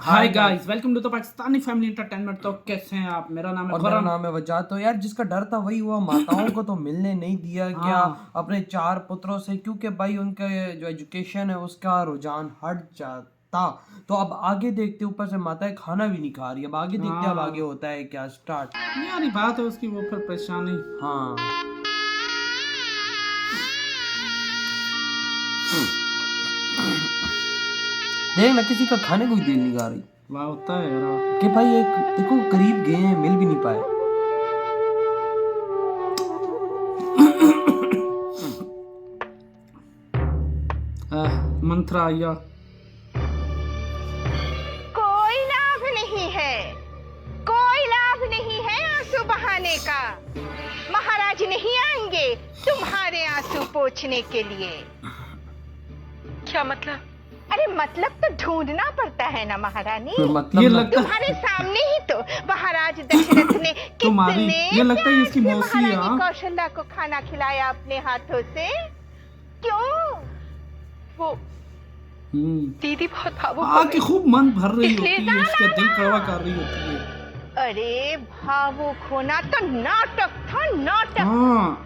Hi guys, welcome to the Pakistani family entertainment. तो कैसे हैं आप? मेरा नाम है और मेरा नाम है वजाह। तो यार जिसका डर था वही हुआ, माताओं को तो मिलने नहीं दिया क्या अपने 4 पुत्रों से, क्योंकि भाई उनका जो एजुकेशन है उसका रुझान हट जाता। तो अब आगे देखते, ऊपर से माताएं खाना भी नहीं खा रही। अब आगे देखते अब आगे होता है क्या स्टार्ट। यार बात है उसकी, वो फिर परेशानी। हाँ देख ना, किसी का खाने को भी दिल नहीं कर रही। वाह होता है यार कि भाई एक देखो करीब गए हैं, मिल भी नहीं पाए। मंत्रा आया। कोई लाभ नहीं है, कोई लाभ नहीं है आंसू बहाने का। महाराज नहीं आएंगे तुम्हारे आंसू पोंछने के लिए। क्या मतलब? अरे मतलब तो ढूंढना पड़ता है ना महारानी। मतलब ये लगता तुम्हारे सामने ही तो महाराज दशरथ ने तुम्हारी ये लगता है इसकी प्यार से मौसी है। महारानी कौशल्या को खाना खिलाया अपने हाथों से। क्यों? वो दीदी बहुत भावुक हो आके गई। खूब मन भर रही इसलिए होती है, इसका दिल कड़वा कर रही होती है। अरे भावुक होना तो नाटक था, नाटक। हाँ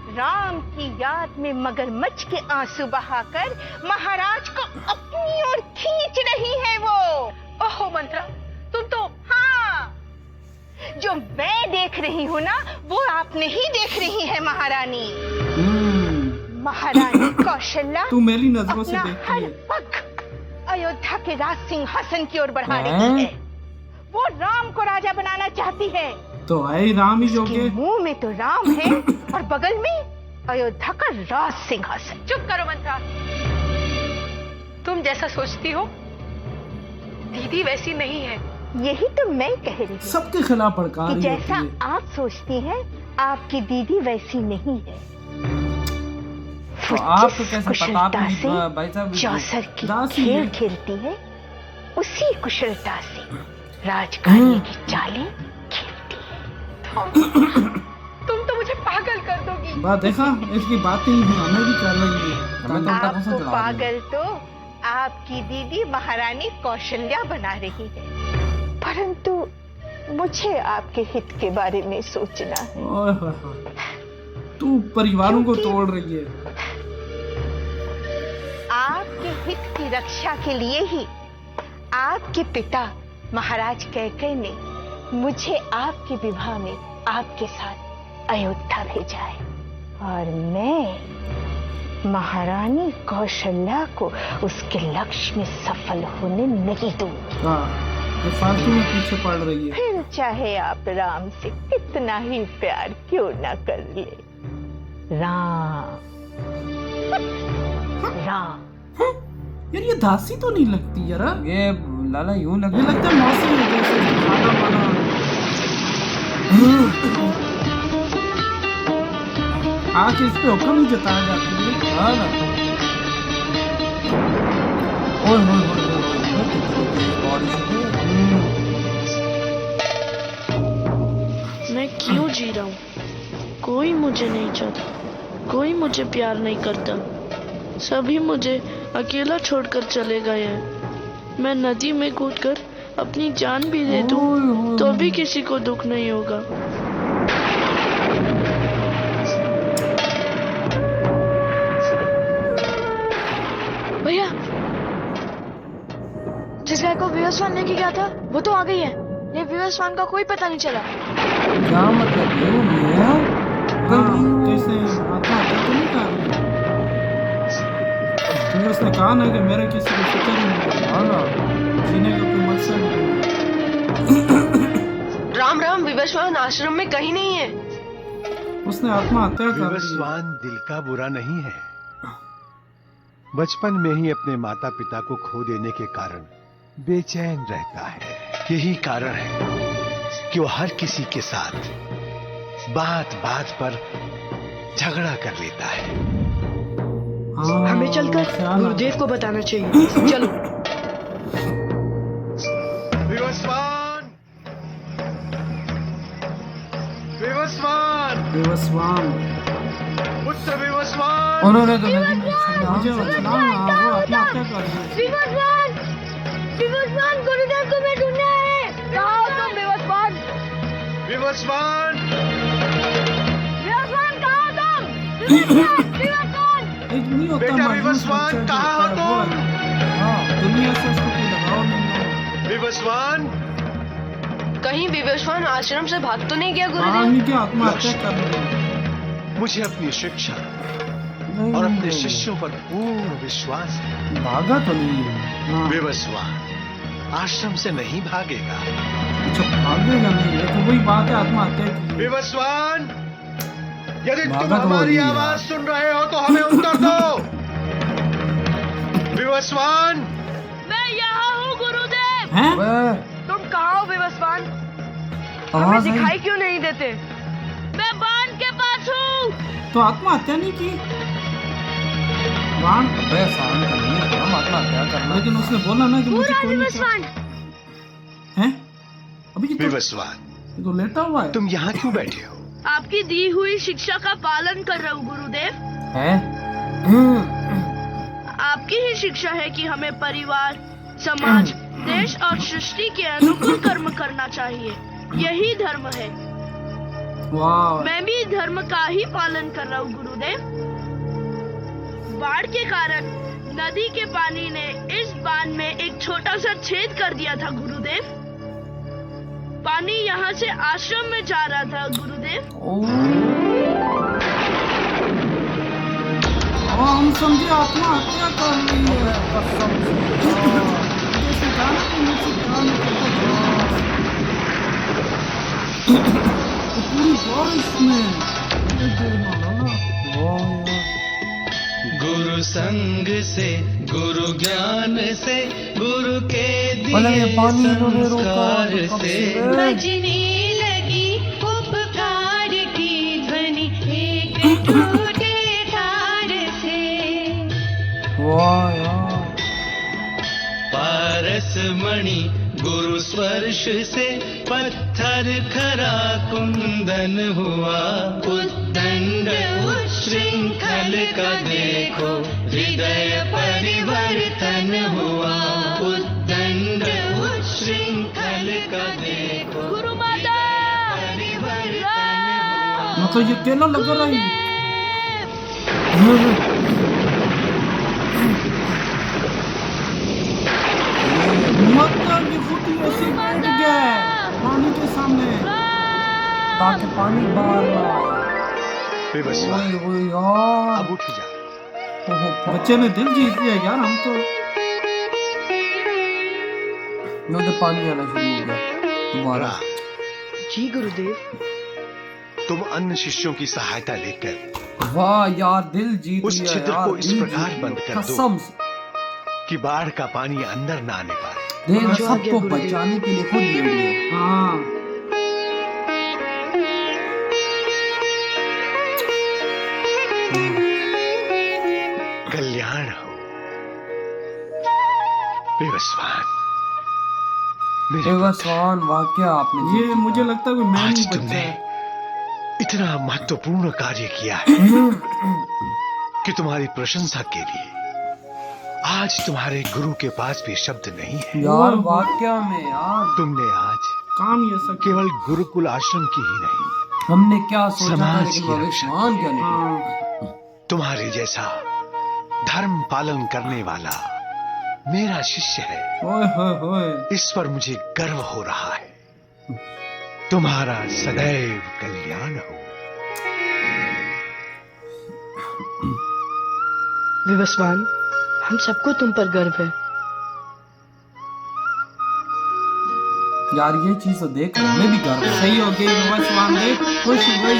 राम की याद में मगरमच्छ के आंसू बहाकर महाराज को अपनी ओर खींच रही है वो। ओहो मंत्रा, तुम तो हाँ, जो मैं देख रही हूँ ना वो आप नहीं देख रही है महारानी। महारानी कौशल्या तू मेरी नजरों से अपना देखती हर है। पग अयोध्या के राज सिंहासन की ओर बढ़ा रही है। वो राम को राजा बनाना चाहती है। तो है ही राम ही जोगे। उसके मुंह में तो राम है और बगल में अयोध्या का राज सिंहासन। चुप करो मंत्रा। तुम जैसा सोचती हो दीदी वैसी नहीं है। यही तो मैं कह रही हूँ सबके खिलाफ भड़का कि रही होती जैसा है। आप सोचती हैं आपकी दीदी वैसी नहीं है। तो आप तो कैसे पता? आप कुशलता से भाई साहब चौसर की दासी खेल है। खेलती है, उसी कुशलता से राजकार्य की चालें खेलती है। तुम तो मुझे पागल कर दोगी। बात देखा, इसकी बातें ही हमें भी कर रही है। हमें तो उल्टा गुस्सा आपको चढ़ा रही है। पागल तो आपकी दीदी महारानी कौशल्या बना रही है, परंतु मुझे आपके हित के बारे में सोचना है। ओए होए होए। तू परिवारों को तोड़ रही है। आपके हित की रक्षा के लिए ही आपके पिता महाराज कैकेयी ने मुझे आपके विवाह में आपके साथ अयोध्या भेजा है, और मैं महारानी कौशल्या को उसके लक्ष्य में सफल होने नहीं दूंगी। हाँ, ये फालतू में पीछे पड़ रही है। फिर चाहे आप राम से कितना ही प्यार क्यों ना कर ले, राम राम। यार ये दासी तो नहीं लगती यार। ये लाला यूं लग ये लगता है मौसी है, जैसे खाना वाना। आके इस पे हुक्म ही जताया जाती है। हाँ ना। ओए होए होए होए, कितनी बॉडी से। मैं क्यों जी रहा हूँ? कोई मुझे नहीं चाहता, कोई मुझे प्यार नहीं करता, सभी मुझे अकेला छोड़कर चले गए हैं। मैं नदी में कूदकर अपनी जान भी दे दूं तो भी किसी को दुख नहीं होगा। भैया, जिस गाय को विवस्वान लेके गया था वो तो आ गई है, लेकिन विवस्वान का कोई पता नहीं चला। क्या मतलब ये हुआ? हाँ, कैसे आत्महत्या तो नहीं कर रही। क्योंकि उसने कहा ना कि मेरा किसी को फिक्र ही नहीं है। हाँ ना। जीने का कोई मकसद नहीं। राम राम, विवस्वान आश्रम में कहीं नहीं है। उसने आत्महत्या कर ली। विवस्वान दिल का बुरा नहीं है। बचपन में ही अपने माता पिता को खो देने के कारण बेचैन रहता है। यही कारण है कि वो हर किसी के साथ बात बात पर झगड़ा कर लेता है। हाँ, हमें चलकर ख्याल गुरुदेव को बताना चाहिए। चलो। विवस्वान, विवस्वान, बेवस्वान। पुत्र विवस्वान। उन्होंने तो नदी में मुझे बचना, वो आत्महत्या कर ली। विवस्वान, गुरुदेव तुम्हें ढूंढना है। कहाँ हो तुम विवस्वान? विवस्वान! विवस्वान कहाँ हो तुम? विवस्वान! नहीं होता बेटा मजबूर विवस्वान, बच्चा जो कहाँ हो होता है, वो तुम? है। हाँ, दुनिया से उसको कोई लगाव नहीं है। विवस्वान! कहीं विवस्वान आश्रम से भाग तो नहीं गया हाँ, गुरुदेव? इनकी आत्महत्या कर ली। मुझे अपनी शिक्षा नहीं, और अपने नहीं, शिष्यों पर पूर्ण विश्वास है। भागा तो नहीं है। हाँ, विवस्वान आश्रम से नहीं भागेगा। अच्छा भागेगा नहीं, लेकिन वही बात है आत्महत्या की। विवस्वान! यदि तुम भागा तो हमारी नहीं है। आवाज सुन रहे हो तो हमें उत्तर दो। विवस्वान! मैं यहाँ हूँ गुरुदेव। हैं? तुम कहाँ हो विवस्वान? आवाज आई। दिखाई क्यों नहीं देते? मैं बांध के पास हूँ। तो आत्महत्या नहीं की वाण, बे शांत नहीं है, हम आत्महत्या करना। लेकिन उसने बोला ना कि मुझे कोई नहीं विवस्वान, हैं? अभी ये विवस्वान, तो लेटा हुआ है। तुम यहाँ क्यों बैठे हो? आपकी दी हुई शिक्षा का पालन कर रहा हूँ गुरुदेव। है? आपकी ही शिक्षा है कि हमें परिवार, समाज, देश और सृष्टि के अनुकूल कर्म करना चाहिए। यही धर्म है। वाह, मैं भी धर्म का ही पालन कर रहा हूँ गुरुदेव। बाढ़ के कारण नदी के पानी ने इस बांध में एक छोटा सा छेद कर दिया था गुरुदेव। पानी यहाँ से आश्रम में जा रहा था गुरुदेव। हम समझे आत्महत्या कर ली है। जैसे गाना के नीचे गाना करता था। तो पूरी बारिश में ये देखना ना। गुरु संग से, गुरु ज्ञान से, गुरु के भले ये दिए पानी इन्होंने रोका संस्कार तो कब से से? बजने लगी उपकार की ध्वनि एक टूटे तार से। वाह यार, पारस मणि गुरु स्पर्श से पत्थर खरा कुंदन हुआ। उद्दंड उच्छृंखल का देखो हृदय परिवर्तन हुआ। उद्दंड उच्छृंखल का देखो गुरु माता, परिवर्तन हुआ। मतलब ये केला लग रहा है। मतलब ये खुद ही ऐसे बैठ गया है पानी के सामने। ताकि पानी बाहर ना आए। विवस्वान, ओए यार, अब उठ जा। बच्चे ने दिल जीत लिया यार। हम तो ये तो पानी आना शुरू हो गया दोबारा। जी गुरुदेव। तुम अन्य शिष्यों की सहायता लेकर वाह यार, दिल जीत उस लिया छिद्र यार, को इस दिल प्रकार जीत बंद लिया। कर दो कसम से कि बाढ़ का पानी अंदर ना आने पाए। देख, सबको बचाने के लिए खुद ले लिए। हाँ, कल्याण हो विवस्वान। मेरे विवस्वान, वाकई आपने ये जीत मुझे लिया। लगता है कोई मैं आज नहीं बच्चा तुमने है। इतना महत्वपूर्ण कार्य किया है कि तुम्हारी प्रशंसा के लिए आज तुम्हारे गुरु के पास भी शब्द नहीं है। यार वाकई में यार, तुमने आज काम ये सब केवल गुरुकुल आश्रम की ही नहीं, हमने क्या सोचा था, समाज लेकिन की विवस्वान क्या निकला। हाँ, तुम्हारे जैसा धर्म पालन करने वाला मेरा शिष्य है। ओए होए होए। इस पर मुझे गर्व हो रहा है। तुम्हारा सदैव कल्याण हो। विवस्वान, हम सबको तुम पर गर्व है। यार ये चीज तो देख हमें भी गर्व है। सही हो गई विवस्वान, देख खुश हो गई।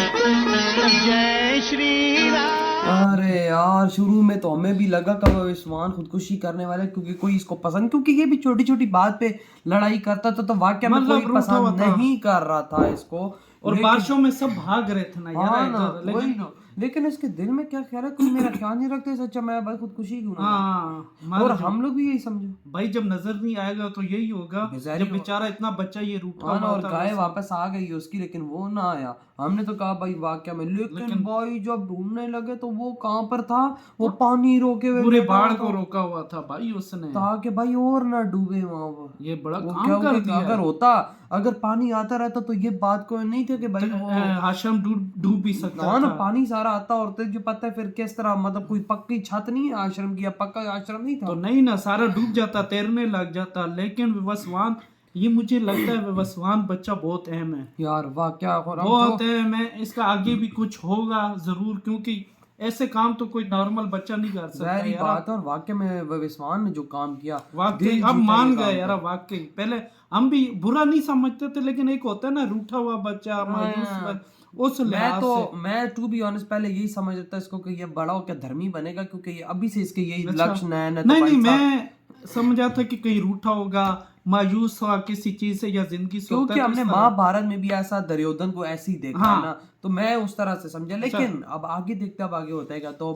जय श्री राम। अरे यार, शुरू में तो हमें भी लगा कि विवस्वान खुदकुशी करने वाला है, क्योंकि कोई इसको पसंद, क्योंकि ये भी छोटी छोटी बात पे लड़ाई करता था, तो वाकई में मतलब कोई रूठा पसंद हुआ था। नहीं कर रहा था इसको। और लेकिन- बारिशों में सब भाग रहे थे ना यार हाँ इधर, ना, वही लेकिन ना। लेकिन इसके दिल में क्या ख्याल है, कोई मेरा ख्याल नहीं रखते, सच्चा मैं भाई खुदकुशी क्यों ना हाँ और हम लोग भी यही समझो भाई जब नजर नहीं आएगा तो यही होगा, बेचारी जब बेचारा इतना बच्चा ये रूठा हाँ ना, हुआ और था, गाय वैसे- वापस आ गई उसकी, लेकिन वो ना आया। हमने तो कहा भाई वाकया में, लेकिन भाई जब ढूंढने लगे तो वो कहाँ पर था, वो पानी रोके हुए पूरे बैठा बाढ़ हुआ को था, रोका हुआ था भाई उसने, ताकि भाई और ना डूबे वहां पर। ये बड़ा वो काम क्या कर हुआ कि दिया अगर होता, अगर पानी आता रहता तो ये बात को नहीं थे कि भाई वो आश्रम डूब भी सकता हाँ ना, था। पानी सारा आता और तुझे पता है फिर किस तरह, मतलब कोई पक्की छत नहीं है आश्रम की, या पक्का आश्रम नहीं था तो नहीं ना, सारा डूब जाता, तैरने लग जाता। लेकिन विवस्वान, ये मुझे लगता है विवस्वान बच्चा बहुत अहम है यार। वाह क्या, और हम बहुत तो अहम है, इसका आगे भी कुछ होगा जरूर, क्योंकि ऐसे काम तो कोई नॉर्मल बच्चा नहीं कर सकता जाहिर यार। बात है, और वाकई में विस्वान ने जो काम किया, वाकई दिल अब जीता मान ये गए काम यार, था। वाकई पहले हम भी बुरा नहीं समझते थे, लेकिन एक होता है ना रूठा हुआ बच्चा, मायूस उस लिहाज से मैं टू बी ऑनेस्ट पहले यही समझ रहा था इसको कि ये बड़ा होकर धर्मी बनेगा, क्योंकि ये अभी से इसके यही अच्छा। लक्ष्य नए नए। नहीं नहीं, मैं समझा था कि कहीं रूठा होगा, मायूस हुआ किसी चीज से या जिंदगी से, क्योंकि हमने महाभारत में भी ऐसा दुर्योधन को ऐसे ही देखा हाँ। है ना, तो मैं उस तरह से समझा, लेकिन अब आगे देखते, अब आगे होता है क्या तो